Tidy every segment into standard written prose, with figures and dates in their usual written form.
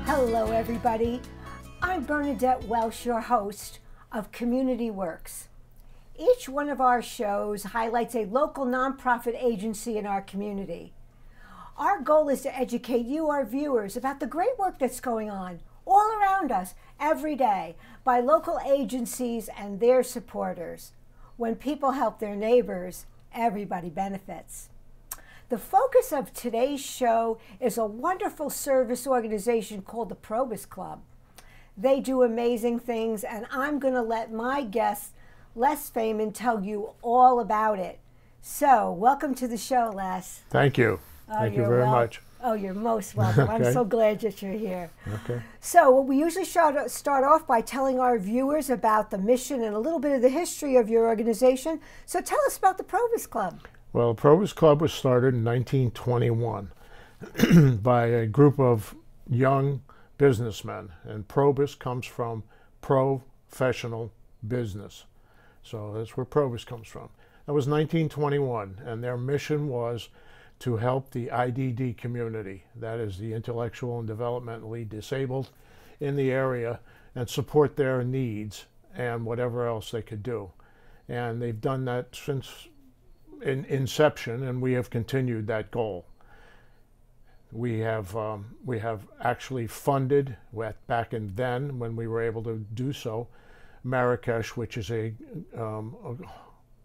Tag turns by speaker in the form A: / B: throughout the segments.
A: Hello, everybody. I'm Bernadette Welsh, your host of Community Works. Each one of our shows highlights a local nonprofit agency in our community. Our goal is to educate you, our viewers, about the great work that's going on all around us every day by local agencies and their supporters. When people help their neighbors, everybody benefits. The focus of today's show is a wonderful service organization called the Probus Club. They do amazing things, and I'm going to let my guest, Les Feynman, tell you all about it. So, welcome to the show, Les.
B: Thank you. Thank you very much.
A: Oh, you're most welcome.
B: Okay.
A: I'm so glad that you're here.
B: Okay.
A: So, we usually start off by telling our viewers about the mission and a little bit of the history of your organization. So, tell us about the Probus Club.
B: Well, the Probus Club was started in 1921 by a group of young businessmen, and Probus comes from professional business. So that's where Probus comes from. That was 1921, and their mission was to help the IDD community, that is the intellectual and developmentally disabled in the area, and support their needs and whatever else they could do. And they've done that since in inception, and we have continued that goal. We have actually funded, back in then when we were able to do so, Marrakesh, which is a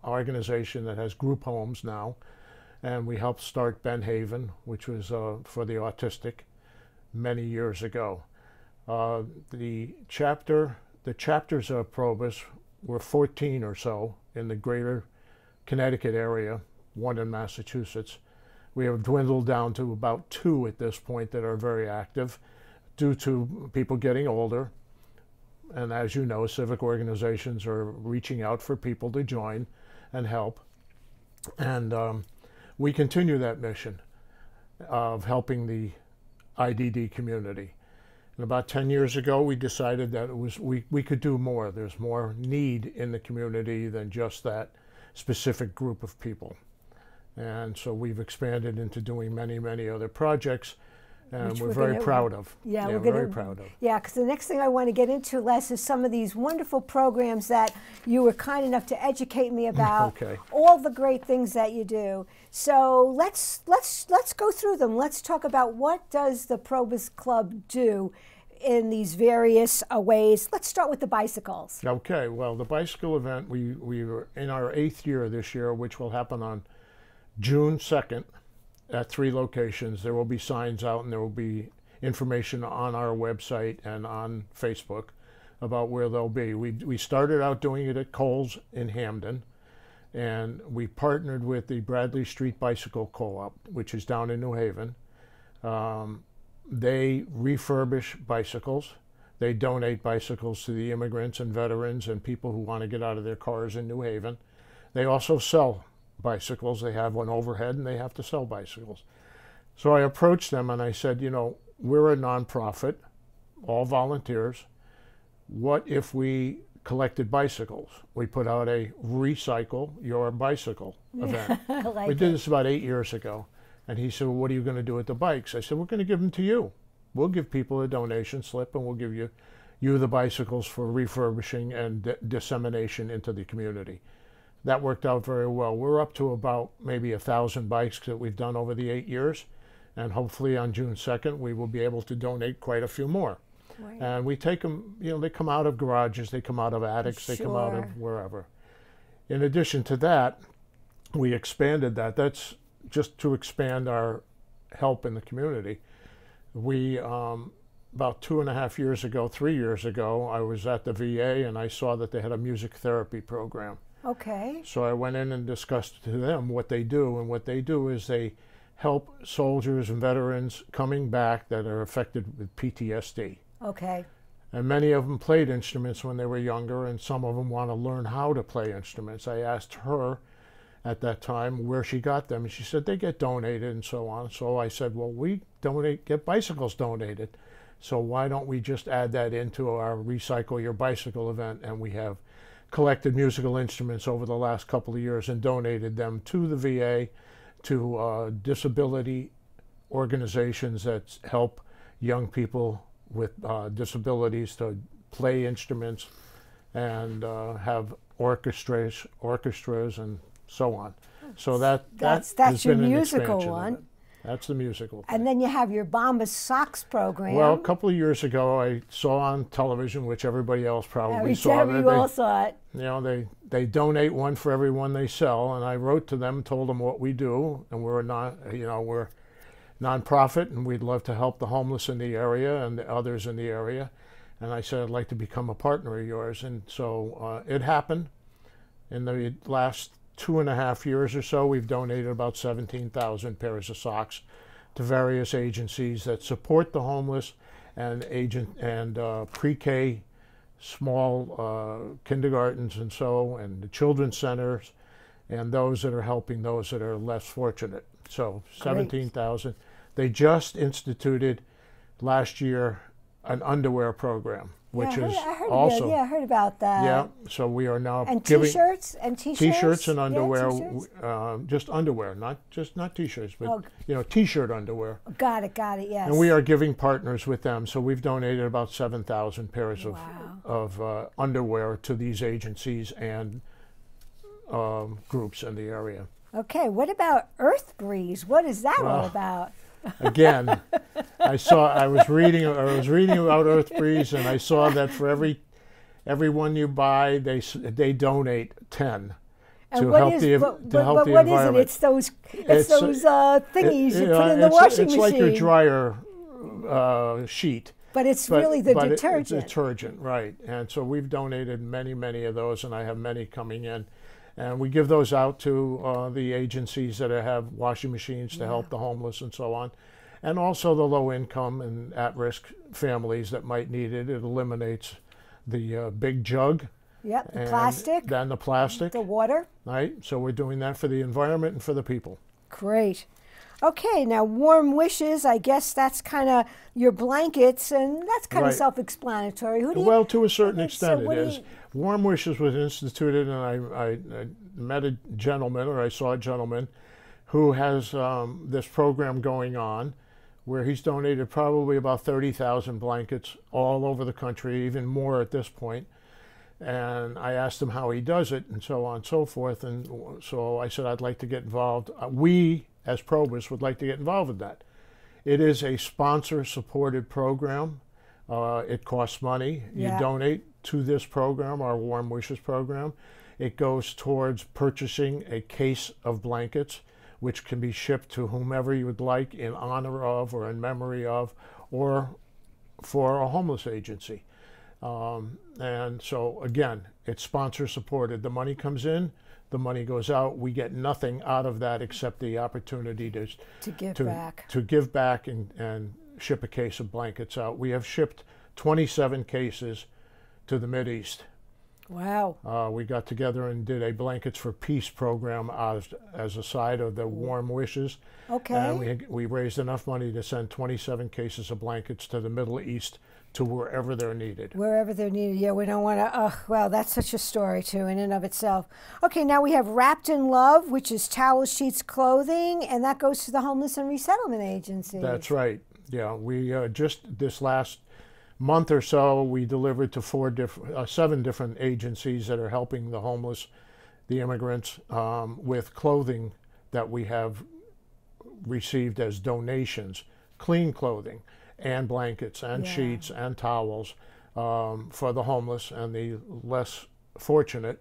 B: organization that has group homes now, and we helped start Ben Haven, which was for the autistic, many years ago. The chapters of Probus were 14 or so in the greater Connecticut area, one in Massachusetts. We have dwindled down to about 2 at this point that are very active due to people getting older. And as you know, civic organizations are reaching out for people to join and help. And we continue that mission of helping the IDD community. And about 10 years ago, we decided that we could do more. There's more need in the community than just that specific group of people. And so we've expanded into doing many, many other projects, and we're very proud of.
A: Yeah,
B: we're very proud of.
A: Yeah, because the next thing I want to get into, Les, is some of these wonderful programs that you were kind enough to educate me about.
B: Okay.
A: All the great things that you do. So let's go through them. Let's talk about what does the Probus Club do in these various ways. Let's start with the bicycles.
B: Okay, well, the bicycle event, we were in our 8th year this year, which will happen on June 2nd at 3 locations. There will be signs out, and there will be information on our website and on Facebook about where they'll be. We started out doing it at Kohl's in Hamden, and we partnered with the Bradley Street Bicycle Co-op, which is down in New Haven. They refurbish bicycles. They donate bicycles to the immigrants and veterans and people who want to get out of their cars in New Haven. They also sell bicycles. They have one overhead, and they have to sell bicycles. So I approached them and I said, you know, we're a nonprofit, all volunteers. What if we collected bicycles? We put out a Recycle Your Bicycle event. We did this about 8 years ago. And he said, well, what are you going to do with the bikes? I said, we're going to give them to you. We'll give people a donation slip, and we'll give you the bicycles for refurbishing and dissemination into the community. That worked out very well. We're up to about maybe 1,000 bikes that we've done over the 8 years. And hopefully on June 2nd, we will be able to donate quite a few more. Right. And we take them, you know, they come out of garages, they come out of attics, They come out of wherever. In addition to that, we expanded that. That's just to expand our help in the community. We, about 2.5 years ago, 3 years ago, I was at the VA and I saw that they had a music therapy program.
A: Okay.
B: So I went in and discussed to them what they do, and what they do is they help soldiers and veterans coming back that are affected with PTSD.
A: Okay.
B: And many of them played instruments when they were younger, and some of them want to learn how to play instruments. I asked her at that time where she got them, and she said they get donated and so on. So I said, well, we get bicycles donated, so why don't we just add that into our Recycle Your Bicycle event? And we have collected musical instruments over the last couple of years and donated them to the VA, to disability organizations that help young people with disabilities to play instruments and have orchestras and so on. So that's
A: your musical one.
B: That's the musical thing.
A: And then you have your Bombas Socks program.
B: Well, a couple of years ago, I saw on television, which everybody else probably saw.
A: You all saw it.
B: You know, they donate one for every one they sell, and I wrote to them, told them what we do, and we're nonprofit, and we'd love to help the homeless in the area and the others in the area. And I said, I'd like to become a partner of yours. And so it happened. In the last 2.5 years or so, we've donated about 17,000 pairs of socks to various agencies that support the homeless and pre-K, small kindergartens and the children's centers, and those that are helping those that are less fortunate. So 17,000. They just instituted last year an underwear program, which is also
A: I heard about that.
B: Yeah, so we are now
A: giving t-shirts
B: and underwear, just underwear, not t-shirts, but t-shirt underwear.
A: Got it. Yes.
B: And we are giving partners with them. So we've donated about 7,000 pairs of underwear to these agencies and groups in the area.
A: Okay, what about Earth Breeze? What is that all about?
B: Again, I was reading about Earth Breeze, and I saw that for every one you buy, they donate 10 to help the environment.
A: What is it? It's those thingies you put in the washing machine.
B: It's like your dryer sheet.
A: But it's really the detergent.
B: It's detergent, right? And so we've donated many of those, and I have many coming in. And we give those out to the agencies that have washing machines to help the homeless and so on. And also the low income and at-risk families that might need it. It eliminates the big jug.
A: Yep, the plastic.
B: Then the plastic.
A: The water.
B: Right, so we're doing that for the environment and for the people.
A: Great. Okay, now Warm Wishes, I guess that's kind of your blankets, and that's kind of self-explanatory.
B: Well, to a certain extent it is. Warm Wishes was instituted, and I met a gentleman, or I saw a gentleman, who has this program going on where he's donated probably about 30,000 blankets all over the country, even more at this point. And I asked him how he does it, and so on and so forth. And so I said, I'd like to get involved. We, as Probus, would like to get involved with that. It is a sponsor-supported program. It costs money. You donate to this program, our Warm Wishes program. It goes towards purchasing a case of blankets, which can be shipped to whomever you would like in honor of or in memory of, or for a homeless agency. And so, again, it's sponsor-supported. The money comes in, the money goes out. We get nothing out of that except the opportunity to give back and ship a case of blankets out. We have shipped 27 cases to the Mideast.
A: Wow.
B: We got together and did a Blankets for Peace program as a side of the Warm Wishes.
A: Okay.
B: And we raised enough money to send 27 cases of blankets to the Middle East, to wherever they're needed.
A: Wherever they're needed. Yeah, we don't want to, oh, well, that's such a story, too, in and of itself. Okay, now we have Wrapped in Love, which is towels, sheets, clothing, and that goes to the Homeless and Resettlement Agency.
B: That's right. Yeah, we just this last month or so, we delivered to 7 different agencies that are helping the homeless, the immigrants, with clothing that we have received as donations, clean clothing, and blankets and sheets and towels for the homeless and the less fortunate.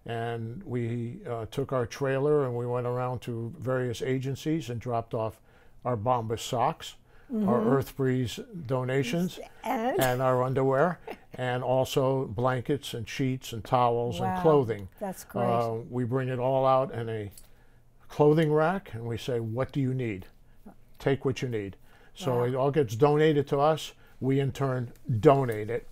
B: And we took our trailer and we went around to various agencies and dropped off our Bombas socks, our Earth Breeze donations, and our underwear, and also blankets and sheets and towels and clothing.
A: That's great.
B: We bring it all out in a clothing rack and we say, what do you need? Take what you need. So it all gets donated to us. We in turn donate it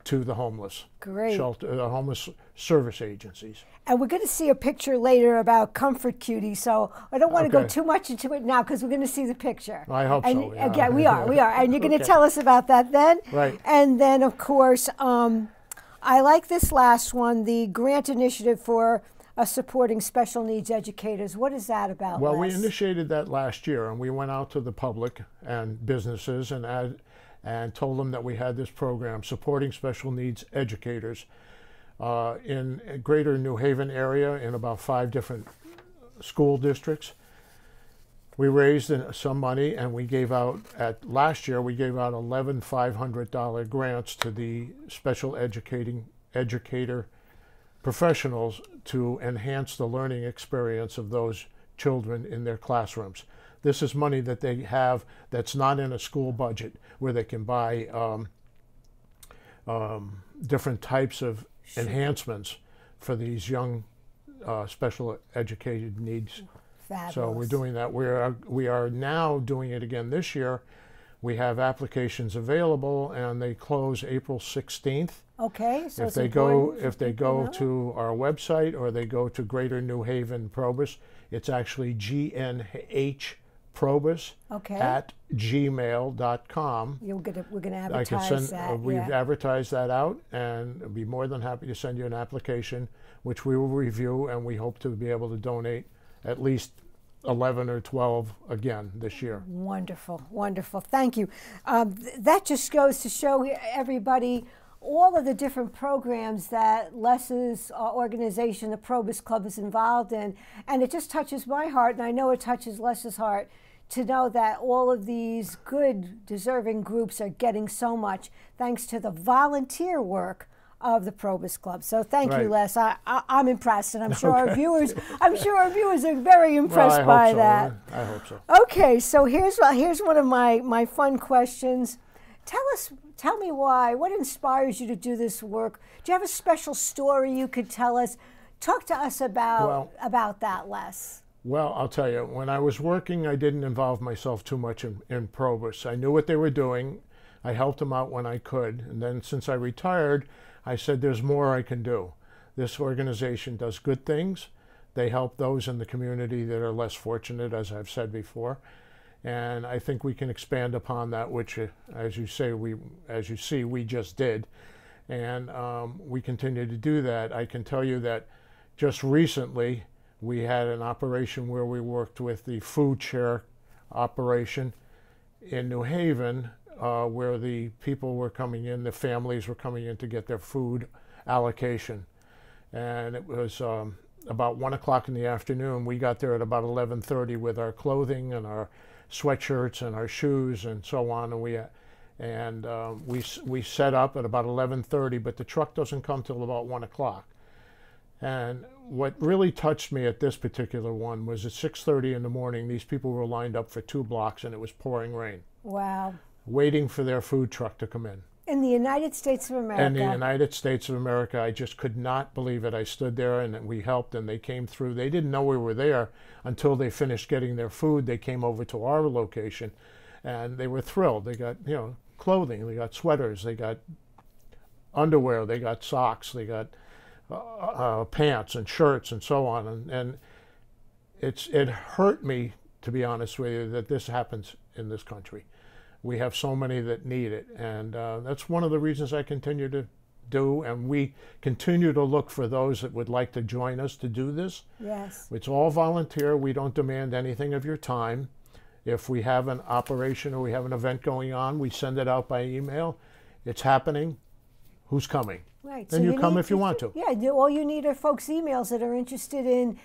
B: to the homeless shelter, the homeless service agencies.
A: And we're going to see a picture later about Comfort Cutie, so I don't want to go too much into it now because we're going to see the picture.
B: I hope so. Yeah.
A: Again, we are, and you're going to tell us about that then.
B: Right.
A: And then, of course, I like this last one, the grant initiative for supporting special needs educators. What is that about,
B: Well,
A: Les?
B: we initiated that last year, and we went out to the public and businesses and and told them that we had this program supporting special needs educators in greater New Haven area in about 5 different school districts. We raised some money, and we gave out, last year we gave out 11 $500 grants to the special educator professionals to enhance the learning experience of those children in their classrooms. This is money that they have that's not in a school budget, where they can buy different types of enhancements for these young special educated needs.
A: Fabulous.
B: So we're doing that. We are now doing it again this year. We have applications available, and they close April 16th.
A: Okay, so
B: if they go to our website, or they go to Greater New Haven Probus, it's actually GNH Probus at gmail.com.
A: We're going to advertise that.
B: We've advertised that out, and I'd be more than happy to send you an application, which we will review, and we hope to be able to donate at least 11 or 12 again this year.
A: Wonderful, wonderful. Thank you. That just goes to show everybody all of the different programs that Les's organization, the Probus Club, is involved in. And it just touches my heart, and I know it touches Les's heart, to know that all of these good, deserving groups are getting so much thanks to the volunteer work of the Probus Club. So thank you, Les. I'm impressed, and I'm sure our viewers are very impressed by that.
B: I hope so.
A: Okay, so here's one of my fun questions. Tell me why. What inspires you to do this work? Do you have a special story you could tell us? Talk to us about that, Les.
B: Well, I'll tell you. When I was working, I didn't involve myself too much in Probus. I knew what they were doing. I helped them out when I could, and then since I retired, I said there's more I can do. This organization does good things. They help those in the community that are less fortunate, as I've said before. And I think we can expand upon that, which, as you see, we just did. And we continue to do that. I can tell you that just recently, we had an operation where we worked with the food share operation in New Haven, where the people were coming in, the families were coming in to get their food allocation. And it was about 1 o'clock in the afternoon. We got there at about 11:30 with our clothing and our sweatshirts and our shoes and so on. And we set up at about 11:30, but the truck doesn't come till about 1 o'clock. And what really touched me at this particular one was at 6:30 in the morning, these people were lined up for 2 blocks, and it was pouring rain.
A: Wow.
B: Waiting for their food truck to come in.
A: In the United States of America.
B: In the United States of America. I just could not believe it. I stood there, and we helped, and they came through. They didn't know we were there until they finished getting their food. They came over to our location, and they were thrilled. They got, clothing. They got sweaters. They got underwear. They got socks. They got pants and shirts and so on. And it hurt me, to be honest with you, that this happens in this country. We have so many that need it, and that's one of the reasons I continue to do, and we continue to look for those that would like to join us to do this.
A: Yes.
B: It's all volunteer. We don't demand anything of your time. If we have an operation or we have an event going on, we send it out by email. It's happening. Who's coming?
A: Right.
B: And so you come if you want to.
A: Yeah, all you need are folks' emails that are interested in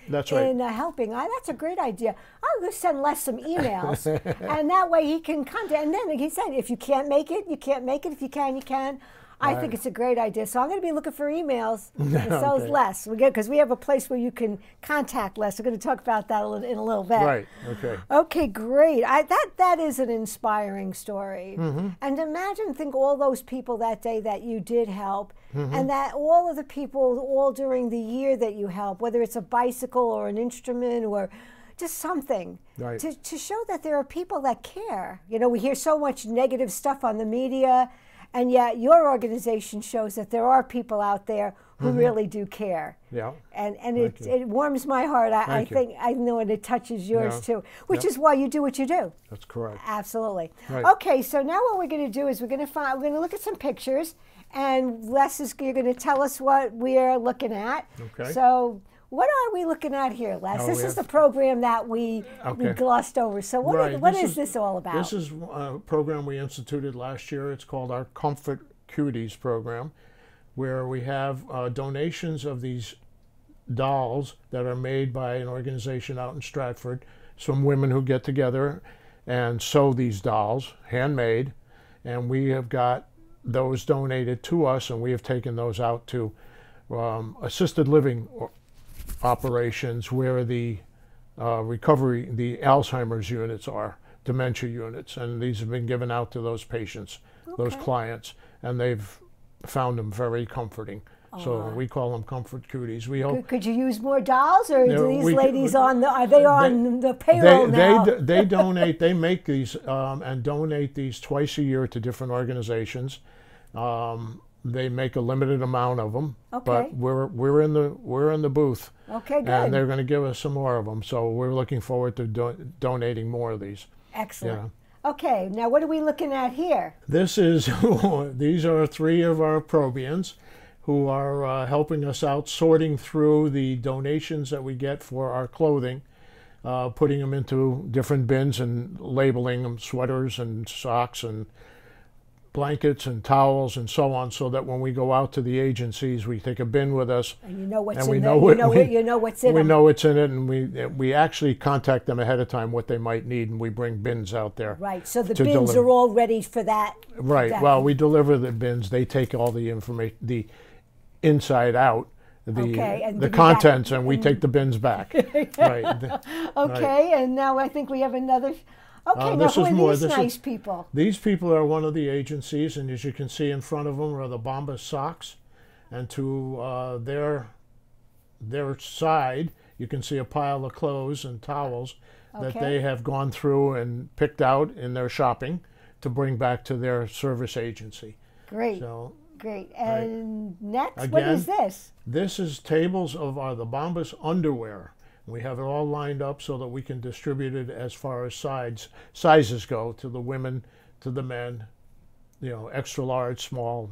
A: helping. That's a great idea. I'll go send Les some emails, and that way he can contact. And then he said, if you can't make it, you can't make it. If you can, you can. I think it's a great idea. So I'm going to be looking for emails, and so is Les. Because we have a place where you can contact Les. We're going to talk about that in a little bit.
B: Right. Okay.
A: Okay. Great. That is an inspiring story. Mm-hmm. And think all those people that day that you did help, mm-hmm. and that all of the people all during the year that you help, whether it's a bicycle or an instrument or just something,
B: right.
A: to show that there are people that care. We hear so much negative stuff on the media. And yet your organization shows that there are people out there who mm-hmm. really do care.
B: Yeah.
A: And it warms my heart. I think I know, and it touches yours too, which is why you do what you do.
B: That's correct.
A: Absolutely.
B: Right.
A: Okay, so now what we're going to do is we're going to look at some pictures, and you're going to tell us what we're looking at.
B: Okay.
A: So What are we looking at here, Les?
B: Oh,
A: This is the program that we glossed over. So what is this all about?
B: This is a program we instituted last year. It's called our Comfort Cuties program, where we have donations of these dolls that are made by an organization out in Stratford. Some women who get together and sew these dolls, handmade, and we have got those donated to us, and we have taken those out to assisted living operations where the recovery, the Alzheimer's units are, dementia units, and these have been given out to those patients, those clients, and they've found them very comforting. So we call them Comfort Cuties. We hope.
A: Could you use more dolls, or do these ladies are they on the payroll now?
B: They donate. They make these and donate these twice a year to different organizations. They make a limited amount of them, but we're in the booth.
A: Okay, good.
B: And they're going to give us some more of them. So we're looking forward to donating more of these.
A: Excellent.
B: Yeah.
A: Okay, now what are we looking at here?
B: These are 3 of our Probians who are helping us out, sorting through the donations that we get for our clothing, putting them into different bins and labeling them, sweaters and socks and blankets and towels and so on, so that when we go out to the agencies, we take a bin with us.
A: And you know what's
B: in
A: it. You know what's in it.
B: We know it's in it, and we actually contact them ahead of time what they might need, and we bring bins out there.
A: Right, so the bins are all ready for that.
B: Right, well, we deliver the bins. They take all the information, the inside out, the contents, and we take the bins back. Right.
A: Okay, and now I think we have another. Okay, now who are these nice people?
B: These people are one of the agencies, and as you can see in front of them are the Bombas socks, and to their side you can see a pile of clothes and towels that they have gone through and picked out in their shopping to bring back to their service agency.
A: Great.
B: So,
A: great. And next,
B: again,
A: what is this?
B: This is tables of the Bombas underwear. We have it all lined up so that we can distribute it as far as sizes go, to the women, to the men, extra large, small,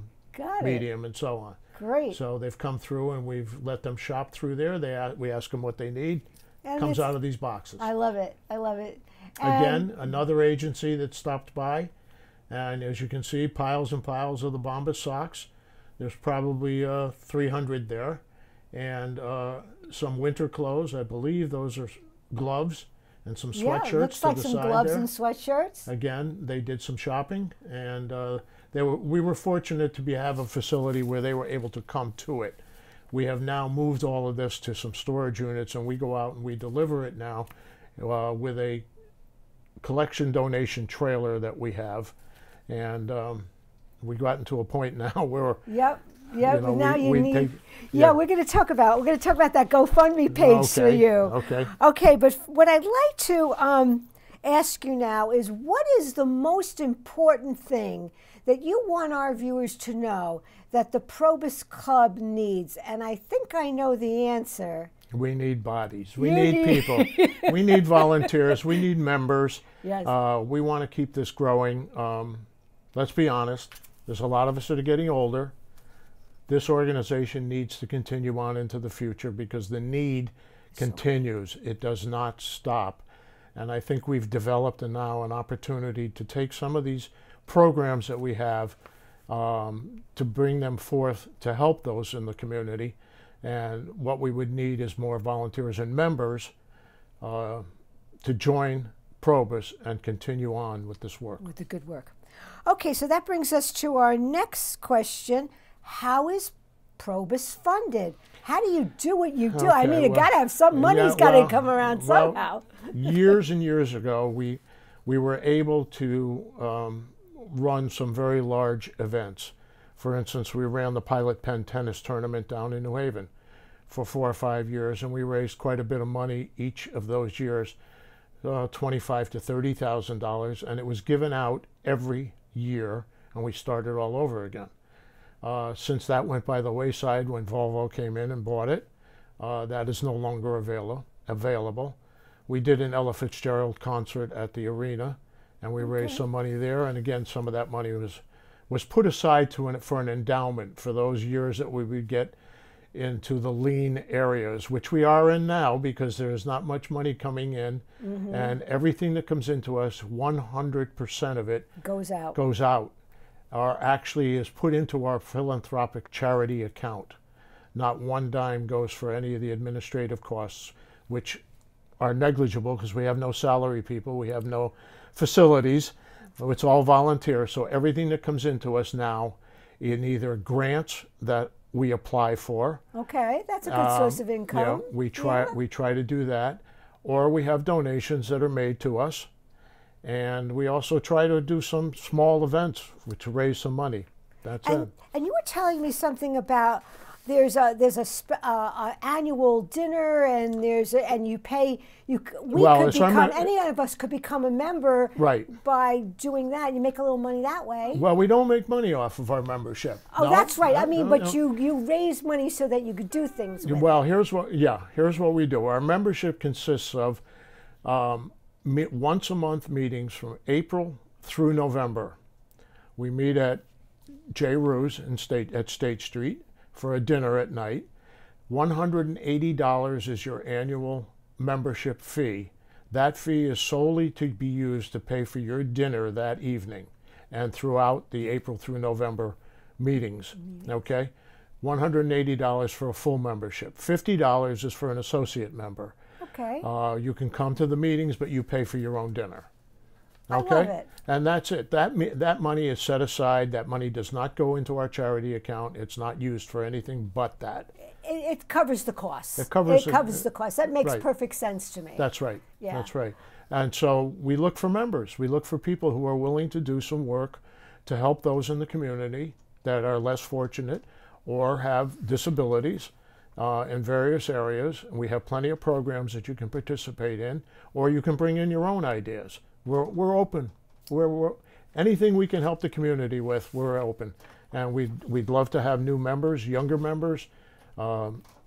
B: medium, and so on.
A: Great.
B: So they've come through, and we've let them shop through there. We ask them what they need. And comes out of these boxes.
A: I love it. I love it.
B: Again, another agency that stopped by, and as you can see, piles and piles of the Bombas socks. There's probably 300 there, and some winter clothes. I believe those are gloves and some sweatshirts.
A: Yeah, looks like some gloves and sweatshirts.
B: Again, they did some shopping, and we were fortunate to have a facility where they were able to come to it. We have now moved all of this to some storage units, and we go out and we deliver it now with a collection donation trailer that we have, and we've gotten to a point now where
A: we're going to talk about that GoFundMe page for you. Okay, but what I'd like to ask you now is, what is the most important thing that you want our viewers to know that the Probus Club needs? And I think I know the answer.
B: We need bodies. We need people. We need volunteers. We need members.
A: Yes.
B: We want to keep this growing. Let's be honest. There's a lot of us that are getting older. This organization needs to continue on into the future because the need continues. It does not stop. And I think we've developed now an opportunity to take some of these programs that we have to bring them forth to help those in the community. And what we would need is more volunteers and members to join Probus and continue on with this work.
A: With the good work. Okay, so that brings us to our next question. How is Probus funded? How do you do what you do? I mean, you got to have some money's got to come around somehow.
B: Years and years ago, we were able to run some very large events. For instance, we ran the Pilot Pen Tennis Tournament down in New Haven for 4 or 5 years, and we raised quite a bit of money each of those years, $25,000 to $30,000, and it was given out every year, and we started all over again. Since that went by the wayside when Volvo came in and bought it, that is no longer available. We did an Ella Fitzgerald concert at the arena, and we raised some money there, and again, some of that money was put aside for an endowment for those years that we would get into the lean areas, which we are in now because there is not much money coming in, and everything that comes into us, 100% of it
A: Goes out.
B: goes out, or actually is put into our philanthropic charity account. Not one dime goes for any of the administrative costs, which are negligible because we have no salary people, we have no facilities, it's all volunteer. So everything that comes into us now in either grants that we apply for.
A: Okay, that's a good source of income.
B: Yeah, we try to do that, or we have donations that are made to us, and we also try to do some small events to raise some money. That's it.
A: And you were telling me something about there's a annual dinner, and you pay any of us could become a member by doing that. You make a little money that way.
B: Well, we don't make money off of our membership.
A: Oh, no, that's right. But you raise money so that you could do things with
B: well,
A: it.
B: here's what we do. Our membership consists of once a month meetings from April through November. We meet at J. Rue's at State Street for a dinner at night. $180 is your annual membership fee. That fee is solely to be used to pay for your dinner that evening and throughout the April through November meetings. Okay? $180 for a full membership. $50 is for an associate member.
A: Okay.
B: You can come to the meetings, but you pay for your own dinner. Okay?
A: I love it.
B: And that's it. That money is set aside. That money does not go into our charity account. It's not used for anything but that.
A: It covers the costs.
B: It covers
A: the cost. That makes perfect sense to me.
B: That's right.
A: Yeah.
B: That's right. And so we look for members. We look for people who are willing to do some work to help those in the community that are less fortunate or have disabilities in various areas. And we have plenty of programs that you can participate in, or you can bring in your own ideas. We're open. We're anything we can help the community with, we're open. And we'd love to have new members, younger members,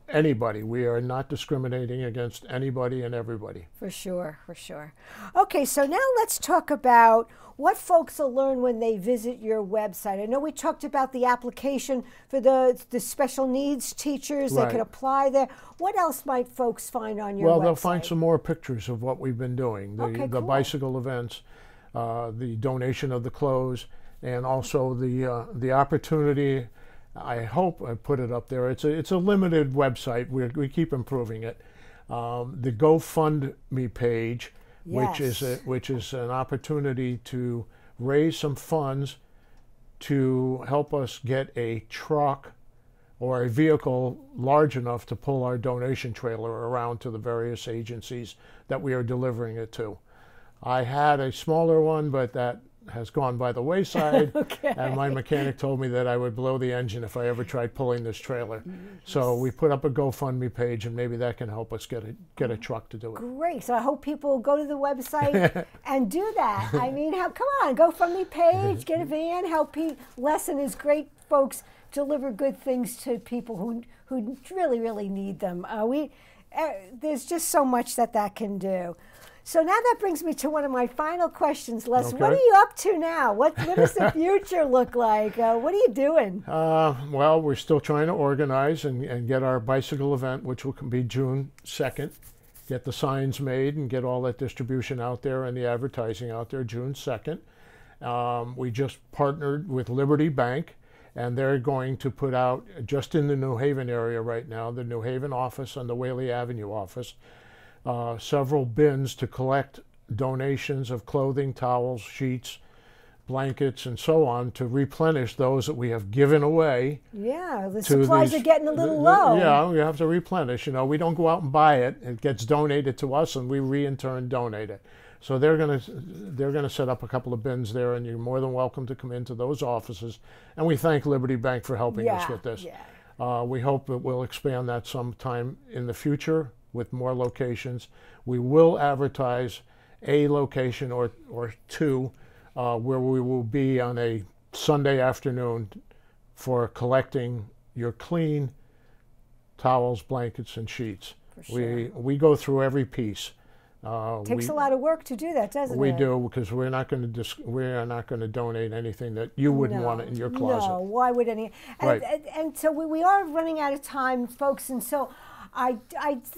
B: anybody. We are not discriminating against anybody and everybody.
A: For sure, for sure. Okay, so now let's talk about what folks will learn when they visit your website. I know we talked about the application for the special needs teachers. They could apply there. What else might folks find on your website?
B: Well, they'll find some more pictures of what we've been doing. The
A: cool.
B: bicycle events, the donation of the clothes, and also the opportunity. I hope I put it up there. It's a limited website. We keep improving it. The GoFundMe page,
A: yes.
B: which is an opportunity to raise some funds to help us get a truck or a vehicle large enough to pull our donation trailer around to the various agencies that we are delivering it to. I had a smaller one, but that has gone by the wayside.
A: Okay.
B: And my mechanic told me that I would blow the engine if I ever tried pulling this trailer. So we put up a GoFundMe page, and maybe that can help us get a truck to do it.
A: Great. So I hope people go to the website and do that. I mean, come on, GoFundMe page, get a van, help Les and his great folks deliver good things to people who really, really need them. There's just so much that can do. So now that brings me to one of my final questions, Les. Okay. What are you up to now? What does the future look like? What are you doing?
B: Well, we're still trying to organize and get our bicycle event, which will be June 2nd, get the signs made and get all that distribution out there and the advertising out there June 2nd. We just partnered with Liberty Bank, and they're going to put out, just in the New Haven area right now, the New Haven office and the Whaley Avenue office, several bins to collect donations of clothing, towels, sheets, blankets, and so on to replenish those that we have given away.
A: Yeah, the supplies are getting a little low.
B: Yeah, we have to replenish. You know, we don't go out and buy it. It gets donated to us, and we in turn donate it. So they're gonna set up a couple of bins there, and you're more than welcome to come into those offices. And we thank Liberty Bank for helping us with this. Yeah. We hope that we'll expand that sometime in the future with more locations. We will advertise a location or two where we will be on a Sunday afternoon for collecting your clean towels, blankets, and sheets. For sure. We go through every piece.
A: Takes a lot of work to do that, doesn't it?
B: We do, because we're not going to donate anything that you wouldn't want in your closet.
A: No, why would any?
B: Right.
A: And so we are running out of time, folks, and so I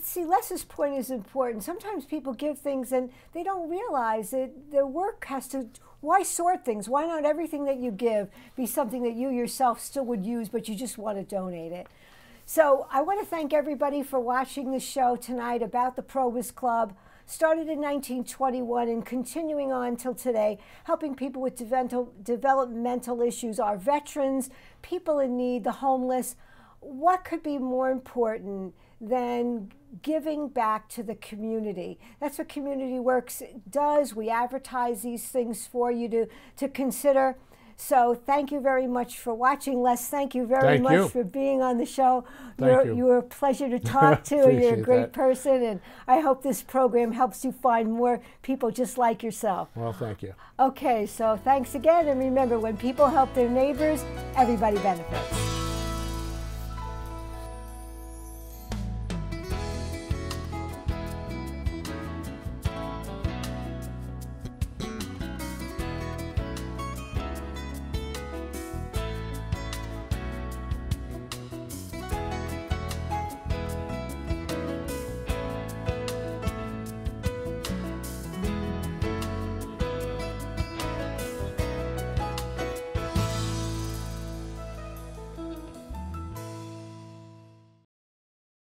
A: see Les's point is important. Sometimes people give things and they don't realize that their work has to. Why sort things? Why not everything that you give be something that you yourself still would use, but you just want to donate it? So I want to thank everybody for watching the show tonight about the Probus Club. Started in 1921 and continuing on till today, helping people with developmental issues, our veterans, people in need, the homeless. What could be more important than giving back to the community? That's what Community Works does. We advertise these things for you to consider. So thank you very much for watching. Les, thank you very much for being on the show. You're a pleasure to talk to. You're a great person, and I hope this program helps you find more people just like yourself.
B: Well, thank you.
A: Okay, so thanks again, and remember, when people help their neighbors, everybody benefits.